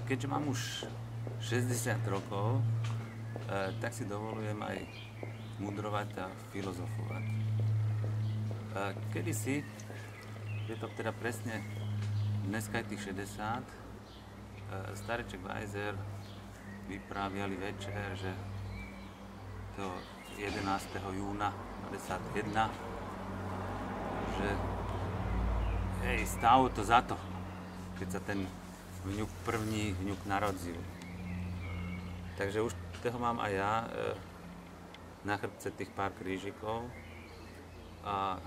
Keďže mám už 60 rokov, tak si dovolujem aj mudrovať a filozofovať. Kedysi, je to teda presne dneska je tých 60, stareček Weiser vypráviali večer, že to 11. júna 1951, že hej, stálo to za to, keď sa ten první vňuk narodil. Takže už toho mám aj ja na chrbce tých pár krížikov a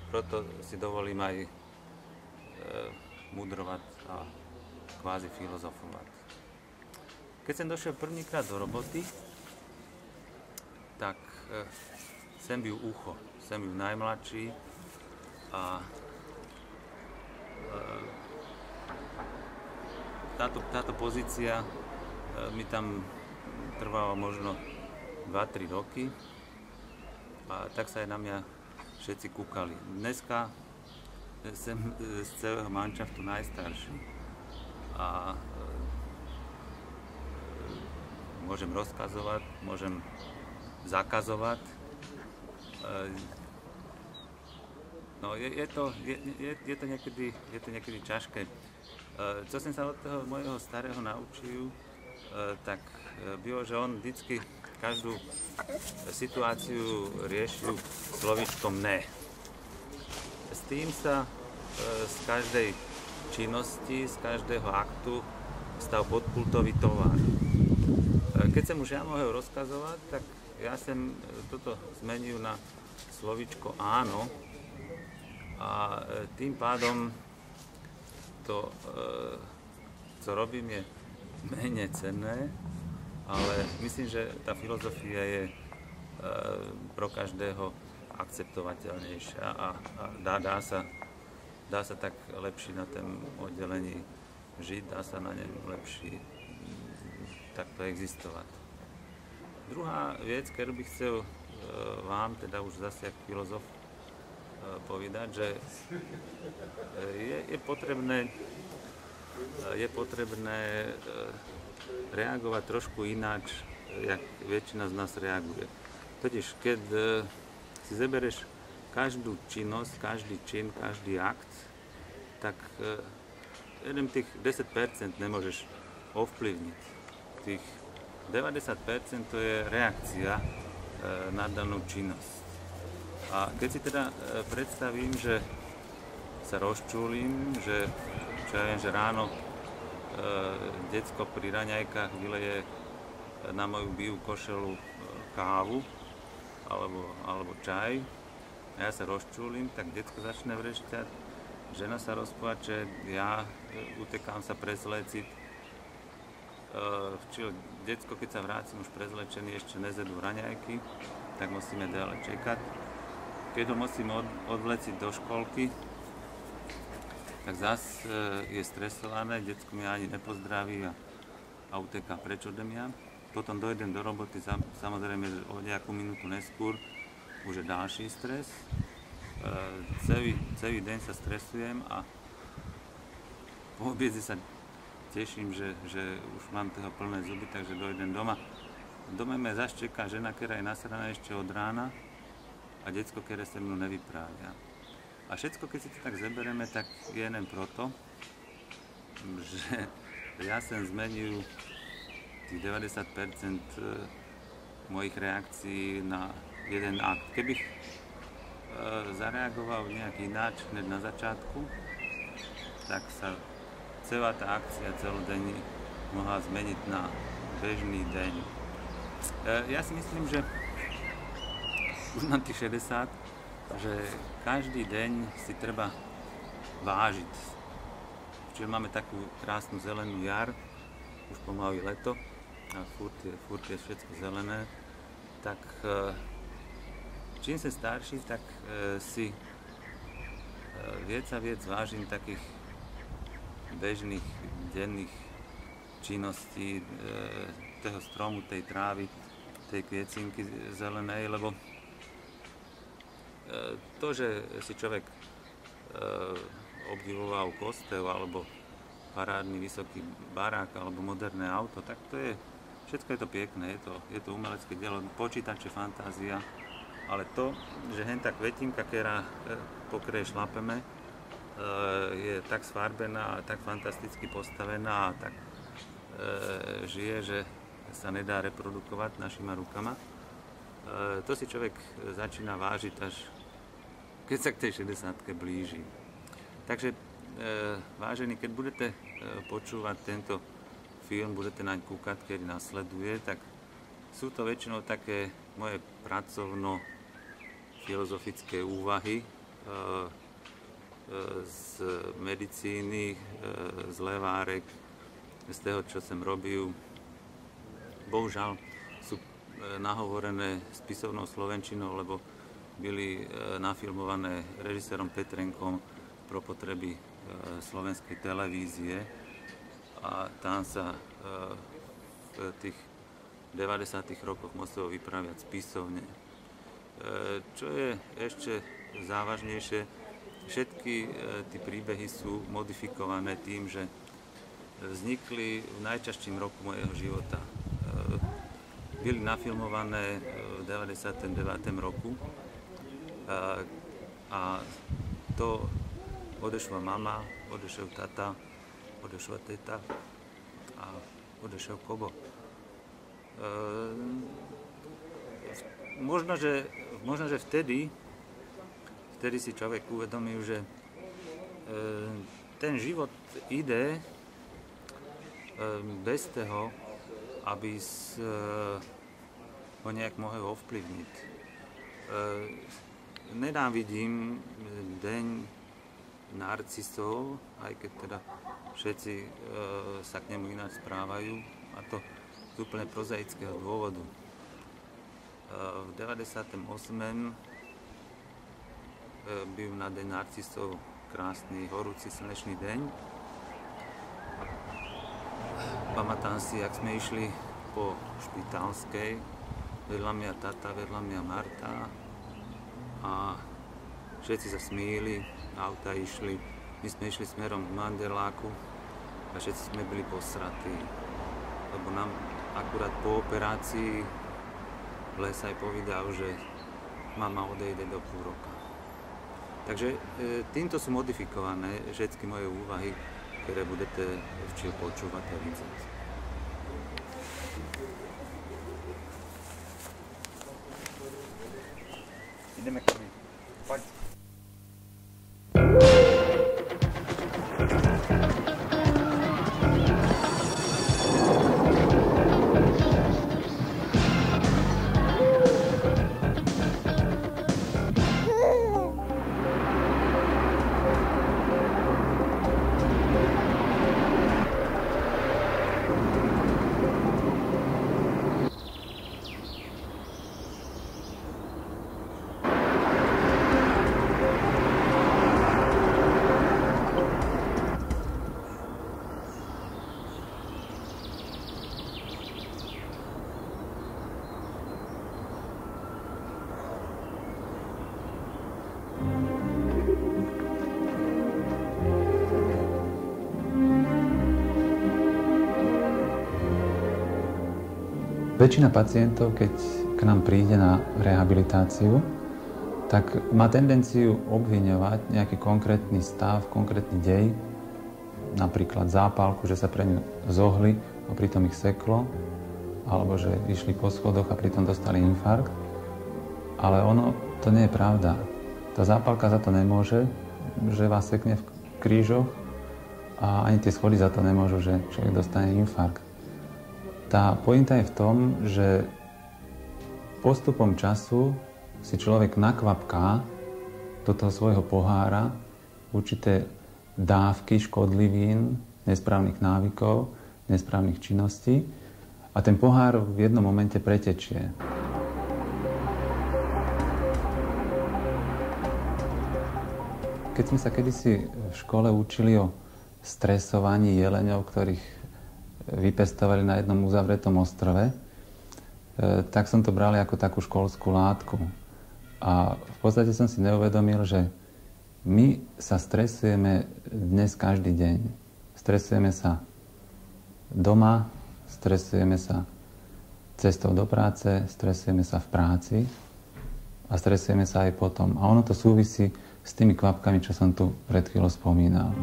proto si dovolím aj mudrovať a kvázi filozofovať. Keď som došiel prvýkrát do roboty, tak sem byl ucho, sem byl najmladší a táto pozícia mi tam trvala možno 2-3 roky a tak sa aj na mňa všetci kúkali. Dneska som z celého manšaftu najstarší a môžem rozkazovať, môžem zakazovať. No, je to niekedy ťažké. Co som sa od toho mojho starého naučil, tak bylo, že on vždycky každú situáciu riešil slovíčkom ne. S tým sa z každej činnosti, z každého aktu stal podpultový tovar. Keď som už ja mohol rozkazovať, tak ja som toto zmenil na slovíčko áno a tým pádom to, co robím, je menej cenné, ale myslím, že tá filozofia je pro každého akceptovateľnejšia a dá sa tak lepšie na tom oddelení žiť, dá sa na ňom lepšie takto existovať. Druhá vec, ktorú bych chcel vám, teda už zase ako filozof, povedať, že je potrebné reagovať trošku ináč, jak väčšina z nás reaguje. Totiž, keď si zeberieš každú činnosť, každý čin, každý akt, tak jeden tých 10% nemôžeš ovplyvniť. Tých 90% to je reakcia na danú činnosť. A keď si teda predstavím, že sa rozčúlim, že že ráno decko pri raňajkách vyleje na moju bijú košelu kávu alebo čaj a ja sa rozčúlim, tak decko začne vrešťať, žena sa rozplače, ja utekám sa prezleciť. Čiže decko, keď sa vrátim už prezlečený, ešte nezjedú raňajky, tak musíme ďalej čekať. Keď ho musím odvleciť do školky, tak zase je stresované, decko mi ani nepozdraví a uteká preč ode mňa. Potom dojdem do roboty, samozrejme, že o nejakú minútu neskôr už je ďalší stres. Celý deň sa stresujem a po obiede sa teším, že už mám toho plné zuby, takže dojdem doma. Doma ma zase čeká žena, ktorá je nasraná ešte od rána a decko, ktoré sa mnou nevyprávia. A všetko, keď si to tak zeberieme, tak je len proto, že ja som zmenil tých 90% mojich reakcií na jeden akt. Keby zareagoval nejak ináč hneď na začiatku, tak sa celá tá akcia celodenní mohla zmeniť na bežný deň. Ja si myslím, že už mám tých 60, že každý deň si treba vážiť. Čiže máme takú krásnu zelenú jar, už pomaly leto a furt je všetko zelené, tak čím som starší, tak si viac a viac vážim takých bežných denných činností toho stromu, tej trávy, tej kviecinky zelenej, lebo to, že si človek obdivoval kostel alebo parádny vysoký barák alebo moderné auto, tak to je, všetko je to pekné, je to umelecké dielo, počítače, fantázia, ale to, že hentá kvetinka, ktorá po ktorej šlapeme, je tak sfarbená, tak fantasticky postavená a tak žije, že sa nedá reprodukovať našima rukama. To si človek začína vážiť, až keď sa k tej 60-ke blíži. Takže, vážení, keď budete počúvať tento film, budete naň kúkať, keď nasleduje, tak sú to väčšinou také moje pracovno-filozofické úvahy z medicíny, z levárek, z toho, čo som robil. Bohužiaľ sú nahovorené spisovnou slovenčinou, lebo byli nafilmované režisérom Petrenkom pro potreby slovenskej televízie a tam sa v tých 90. rokoch muselo vypraviať spisovne. Čo je ešte závažnejšie, všetky tie príbehy sú modifikované tým, že vznikli v najťažším roku mojho života. Byli nafilmované v 99. roku a to odešla mama, odešiel tata, odešla teta a odešiel Kobo. Možno, že vtedy si človek uvedomil, že ten život ide bez toho, aby ho nejak mohol ovplyvniť. Nenávidím deň narcisov, aj keď teda všetci sa k nemu ináč správajú, a to z úplne prozaického dôvodu. V 98. byl na deň narcisov krásny, horúci slnečný deň. Pamätám si, jak sme išli po Špitálskej, vedľa mňa tata, vedľa mňa Marta a všetci sa smíli, auta išli, my sme išli smerom k Mandeláku a všetci sme byli posratí, lebo nám akurát po operácii Lesaj povedal, že mama odejde do půl roka. Takže týmto sú modifikované všetky moje úvahy, ktoré budete včil počúvať a vidieť. Ideme k tomu. Poď. Väčšina pacientov, keď k nám príde na rehabilitáciu, tak má tendenciu obviňovať nejaký konkrétny stav, konkrétny dej, napríklad zápalku, že sa pre ňu zohli a pritom ich seklo, alebo že išli po schodoch a pritom dostali infarkt. Ale ono to nie je pravda. Tá zápalka za to nemôže, že vás sekne v krížoch, a ani tie schody za to nemôžu, že človek dostane infarkt. Tá pointa je v tom, že postupom času si človek nakvapká do toho svojho pohára určité dávky škodlivín, nesprávnych návykov, nesprávnych činností a ten pohár v jednom momente pretečie. Keď sme sa kedysi v škole učili o stresovaní jeleňov, ktorých vypestovali na jednom uzavretom ostrove, tak som to bral ako takú školskú látku. A v podstate som si neuvedomil, že my sa stresujeme dnes každý deň. Stresujeme sa doma, stresujeme sa cestou do práce, stresujeme sa v práci a stresujeme sa aj potom. A ono to súvisí s tými kvapkami, čo som tu pred chvíľou spomínal.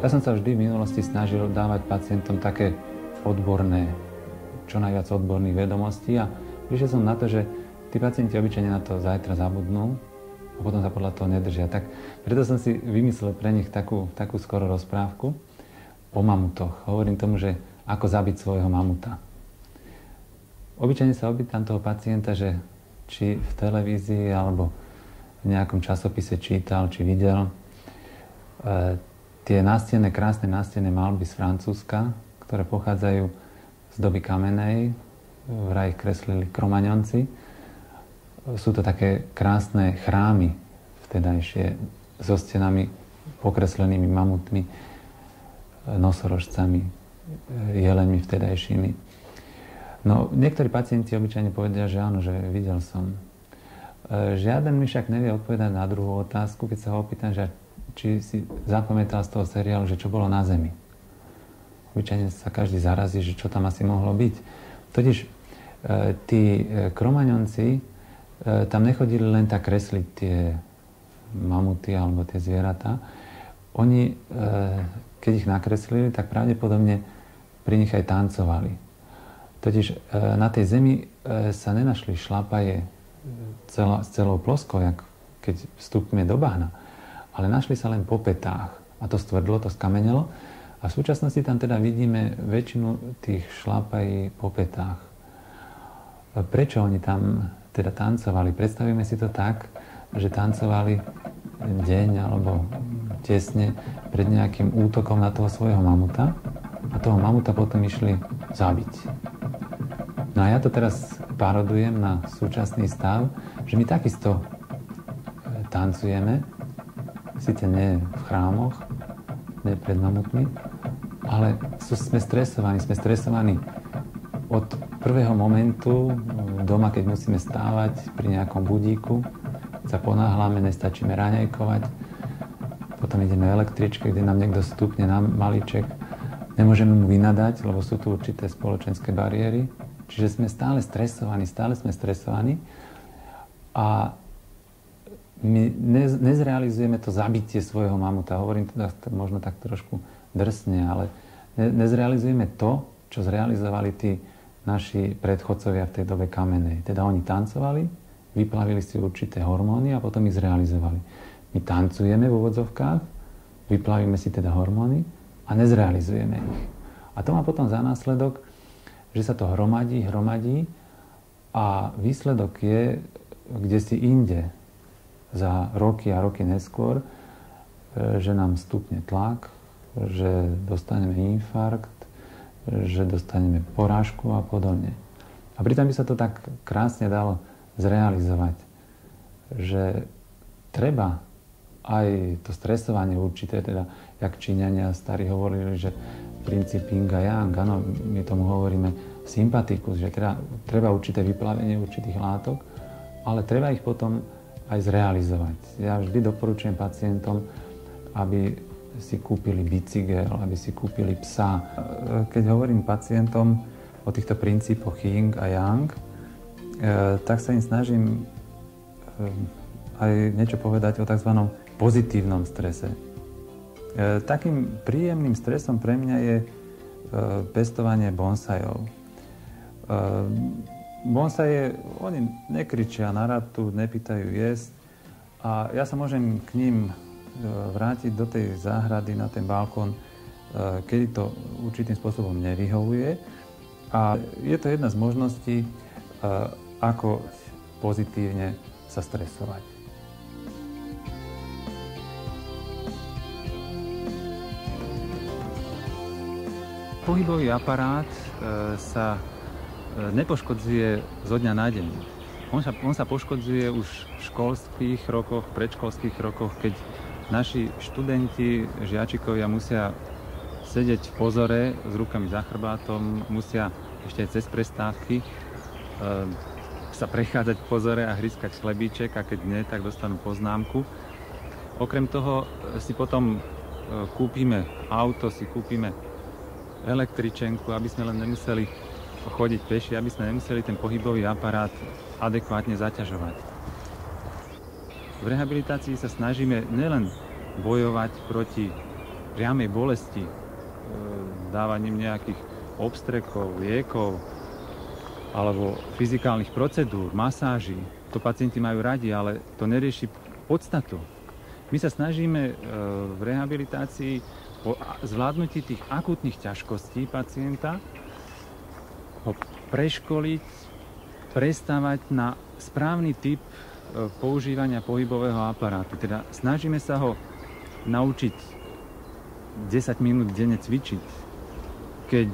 Ja som sa vždy v minulosti snažil dávať pacientom také odborné, čo najviac odborných vedomostí a prišiel som na to, že tí pacienti obyčajne na to zajtra zabudnú a potom sa podľa toho nedržia. Tak preto som si vymyslel pre nich takú skoro rozprávku o mamutoch. Hovorím tomu, že ako zabiť svojho mamuta. Obyčajne sa opýtam toho pacienta, že či v televízii alebo v nejakom časopise čítal, či videl tie krásne nástenné maľby z Francúzska, ktoré pochádzajú z doby kamenej, vraj ich kreslili Kromaňonci. Sú to také krásne chrámy vtedajšie so stenami pokreslenými mamutmi, nosorožcami, jeleňmi vtedajšími. No, niektorí pacienti obyčajne povedia, že áno, že videl som. Žiaden mi však nevie odpovedať na druhú otázku, keď sa ho opýtam, že či si zapamätal z toho seriálu, že čo bolo na Zemi. Obyčajne sa každý zarazí, že čo tam asi mohlo byť. Totiž tí Kromaňonci tam nechodili len tak kresliť tie mamuty alebo tie zvieratá. Oni, keď ich nakreslili, tak pravdepodobne pri nich aj tancovali. Totiž na tej Zemi sa nenašli šlapaje s celou ploskou, jak keď vstúpime do bahna, ale našli sa len po petách. A to stvrdlo, to skamenelo. A v súčasnosti tam teda vidíme väčšinu tých šlapají po petách. Prečo oni tam teda tancovali? Predstavíme si to tak, že tancovali deň alebo tesne pred nejakým útokom na toho svojho mamuta a toho mamuta potom išli zabiť. No a ja to teraz parodujem na súčasný stav, že my takisto tancujeme, síce nie v chrámoch, nie pred mamutmi, ale sme stresovaní od prvého momentu doma, keď musíme stávať pri nejakom budíku, sa ponáhľame, nestačíme raňajkovať, potom ideme električke, kde nám niekto stúpne na malíček, nemôžeme mu vynadať, lebo sú tu určité spoločenské bariéry, čiže sme stále stresovaní a my nezrealizujeme to zabitie svojho mamuta. Hovorím teda možno tak trošku drsne, ale nezrealizujeme to, čo zrealizovali tí naši predchodcovia v tej dobe kamenej. Teda oni tancovali, vyplavili si určité hormóny a potom ich zrealizovali. My tancujeme v úvodzovkách, vyplavíme si teda hormóny a nezrealizujeme ich. A to má potom za následok, že sa to hromadí a výsledok je kdesi inde, za roky a roky neskôr, že nám stupne tlak, že dostaneme infarkt, že dostaneme porážku a podobne. A pritom by sa to tak krásne dalo zrealizovať, že treba aj to stresovanie určité, teda jak Číňania starí hovorili, že princíp yin a yang, áno, my tomu hovoríme sympatikus, že teda treba určité vyplavenie určitých látok, ale treba ich potom aj zrealizovať. Ja vždy doporučujem pacientom, aby si kúpili bicykel, aby si kúpili psa. Keď hovorím pacientom o týchto princípoch yin a yang, tak sa im snažím aj niečo povedať o tzv. Pozitívnom strese. Takým príjemným stresom pre mňa je pestovanie bonsajov. Bonsaje, oni nekričia na ratu, nepýtajú jesť a ja sa môžem k ním vrátiť do tej záhrady na ten balkón, kedy to určitým spôsobom nevyhovuje. A je to jedna z možností, ako pozitívne sa stresovať. Pohybový aparát sa nepoškodzuje zo dňa na deň. On sa poškodzuje už v školských rokoch, predškolských rokoch, keď naši študenti, žiačikovia musia sedieť v pozore s rukami za chrbátom, musia ešte aj cez prestávky sa prechádzať v pozore a hryskať chlebíček a keď nie, tak dostanú poznámku. Okrem toho si potom kúpime auto, si kúpime električenku, aby sme len nemuseli chodiť peši, aby sme nemuseli ten pohybový aparát adekvátne zaťažovať. V rehabilitácii sa snažíme nielen bojovať proti priamej bolesti, dávaním nejakých obstrekov, liekov alebo fyzikálnych procedúr, masáží. To pacienti majú radi, ale to nerieši podstatu. My sa snažíme v rehabilitácii po zvládnutí tých akútnych ťažkostí pacienta ho preškoliť, prestávať na správny typ používania pohybového aparátu. Teda snažíme sa ho naučiť 10 minút denne cvičiť. Keď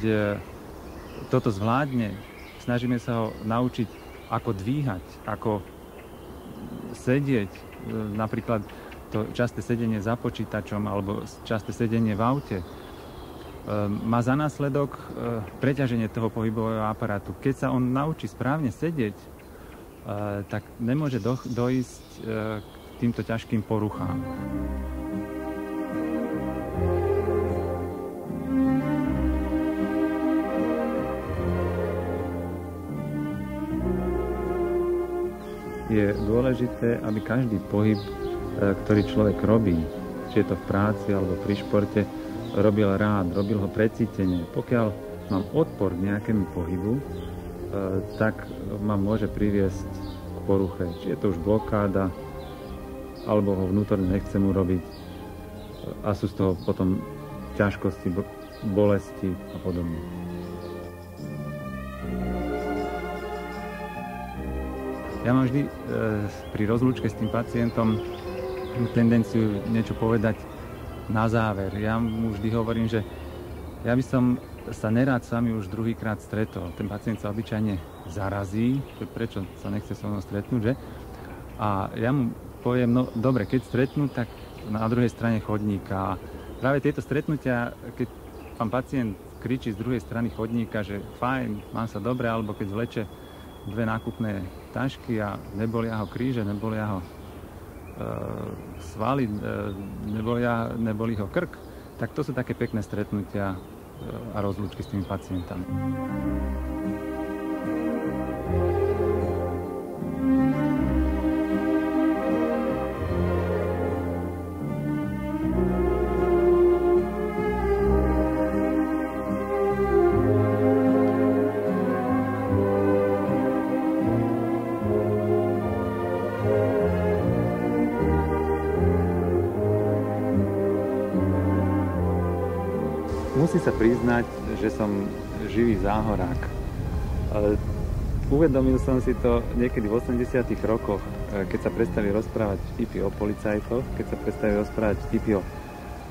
toto zvládne, snažíme sa ho naučiť, ako dvíhať, ako sedieť, napríklad to časté sedenie za počítačom alebo časté sedenie v aute má za následok preťaženie toho pohybového aparátu. Keď sa on naučí správne sedieť, tak nemôže dojsť k týmto ťažkým poruchám. Je dôležité, aby každý pohyb, ktorý človek robí, či je to v práci alebo pri športe, robil rád, robil ho precítene. Pokiaľ mám odpor k nejakému pohybu, tak ma môže priviesť k poruche. Či je to už blokáda, alebo ho vnútorne nechcem urobiť a sú z toho potom ťažkosti, bolesti a podobne. Ja mám vždy pri rozlúčke s tým pacientom tendenciu niečo povedať na záver. Ja mu vždy hovorím, že ja by som sa nerád s vami už druhýkrát stretol. Ten pacient sa obyčajne zarazí, prečo sa nechce so mnou stretnúť, že? A ja mu poviem, no dobre, keď stretnú, tak na druhej strane chodníka. A práve tieto stretnutia, keď pán pacient kričí z druhej strany chodníka, že fajn, mám sa dobre, alebo keď vleče dve nákupné tašky a nebolia ho kríže, nebolia ho svaly, nebolí ho krk, tak to sú také pekné stretnutia a rozlúčky s tými pacientami. Musím sa priznať, že som živý záhorák. Uvedomil som si to niekedy v 80. rokoch, keď sa prestali rozprávať vtipy o policajtoch, keď sa prestali rozprávať vtipy o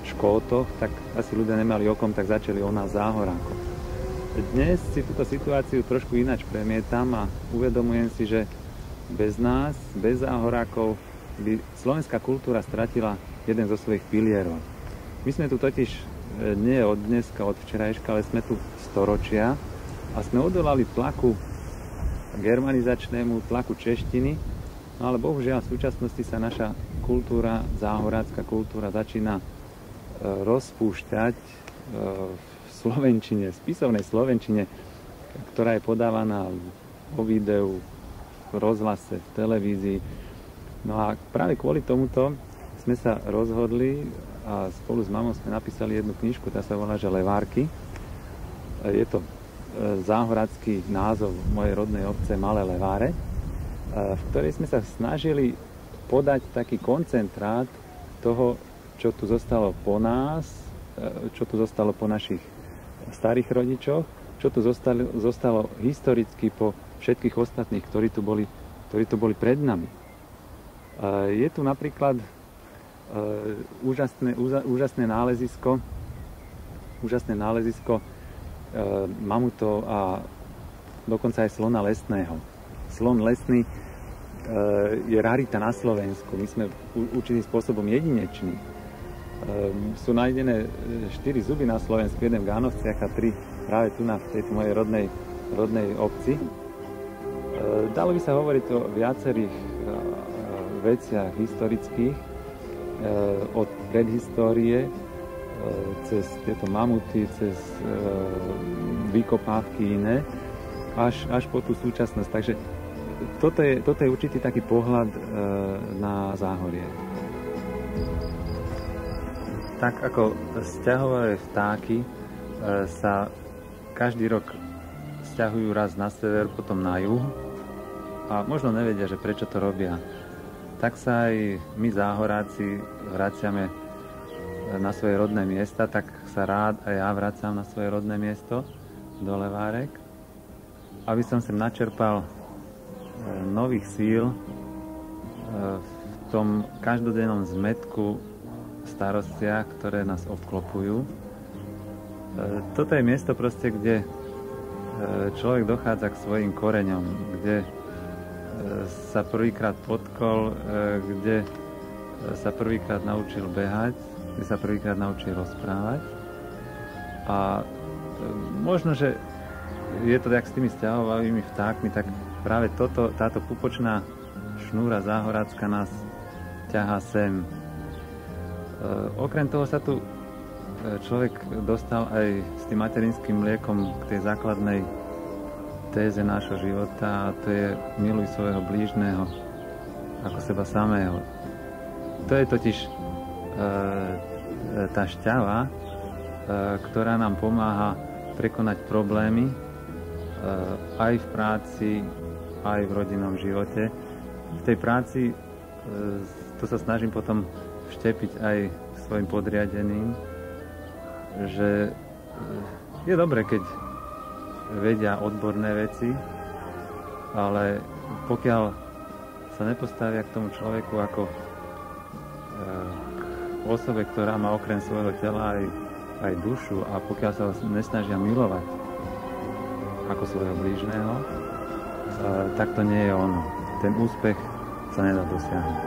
škótoch, tak asi ľudia nemali okom, tak začali o nás záhorákov. Dnes si túto situáciu trošku ináč premietam a uvedomujem si, že bez nás, bez záhorákov by slovenská kultúra stratila jeden zo svojich pilierov. My sme tu totiž nie od dneska, od včerajška, ale sme tu storočia a sme odolali tlaku germanizačnému, tlaku češtiny, no ale bohužiaľ v súčasnosti sa naša kultúra, záhorácka kultúra začína rozpúšťať v slovenčine, spisovnej slovenčine, ktorá je podávaná vo videu, v rozhlase, v televízii. No a práve kvôli tomuto sme sa rozhodli a spolu s mamou sme napísali jednu knižku, tá sa volá, že Levárky. Je to záhorácky názov mojej rodnej obce Malé Leváre, v ktorej sme sa snažili podať taký koncentrát toho, čo tu zostalo po nás, čo tu zostalo po našich starých rodičoch, čo tu zostalo historicky po všetkých ostatných, ktorí tu boli pred nami. Je tu napríklad úžasné nálezisko mamutov a dokonca aj slona lesného. Slon lesný je rarita na Slovensku. My sme určitým spôsobom jedineční. Sú nájdené 4 zuby na Slovensku, jeden v Gánovciach a 3 práve tu v tejto mojej rodnej obci. Dalo by sa hovoriť o viacerých veciach historických, od predhistórie cez tieto mamuty, cez vykopávky iné, až po tú súčasnosť. Takže toto je určitý taký pohľad na Záhorie. Tak ako sťahové vtáky sa každý rok sťahujú raz na sever, potom na juh a možno nevedia, že prečo to robia. Tak sa aj my záhoráci vraciame na svoje rodné miesta, tak sa rád aj ja vracam na svoje rodné miesto do Levárek, aby som sem načerpal nových síl v tom každodennom zmätku, starostiach, ktoré nás obklopujú. Toto je miesto proste, kde človek dochádza k svojim koreňom, kde sa prvýkrát potkol, kde sa prvýkrát naučil behať, kde sa prvýkrát naučil rozprávať. A možno, že je to tak s tými sťahovavými vtákmi, tak práve táto pupočná šnúra záhorácka nás ťahá sem. Okrem toho sa tu človek dostal aj s tým materinským mliekom k tej základnej téze nášho života, a to je miluj svojho blížneho ako seba samého. To je totiž tá šťava, ktorá nám pomáha prekonať problémy aj v práci, aj v rodinnom živote. V tej práci to sa snažím potom vštepiť aj svojim podriadeným, že je dobre, keď vedia odborné veci, ale pokiaľ sa nepostavia k tomu človeku ako k osobe, ktorá má okrem svojho tela aj dušu, a pokiaľ sa nesnažia milovať ako svojho blížneho, tak to nie je ono. Ten úspech sa nedá dosiahnuť.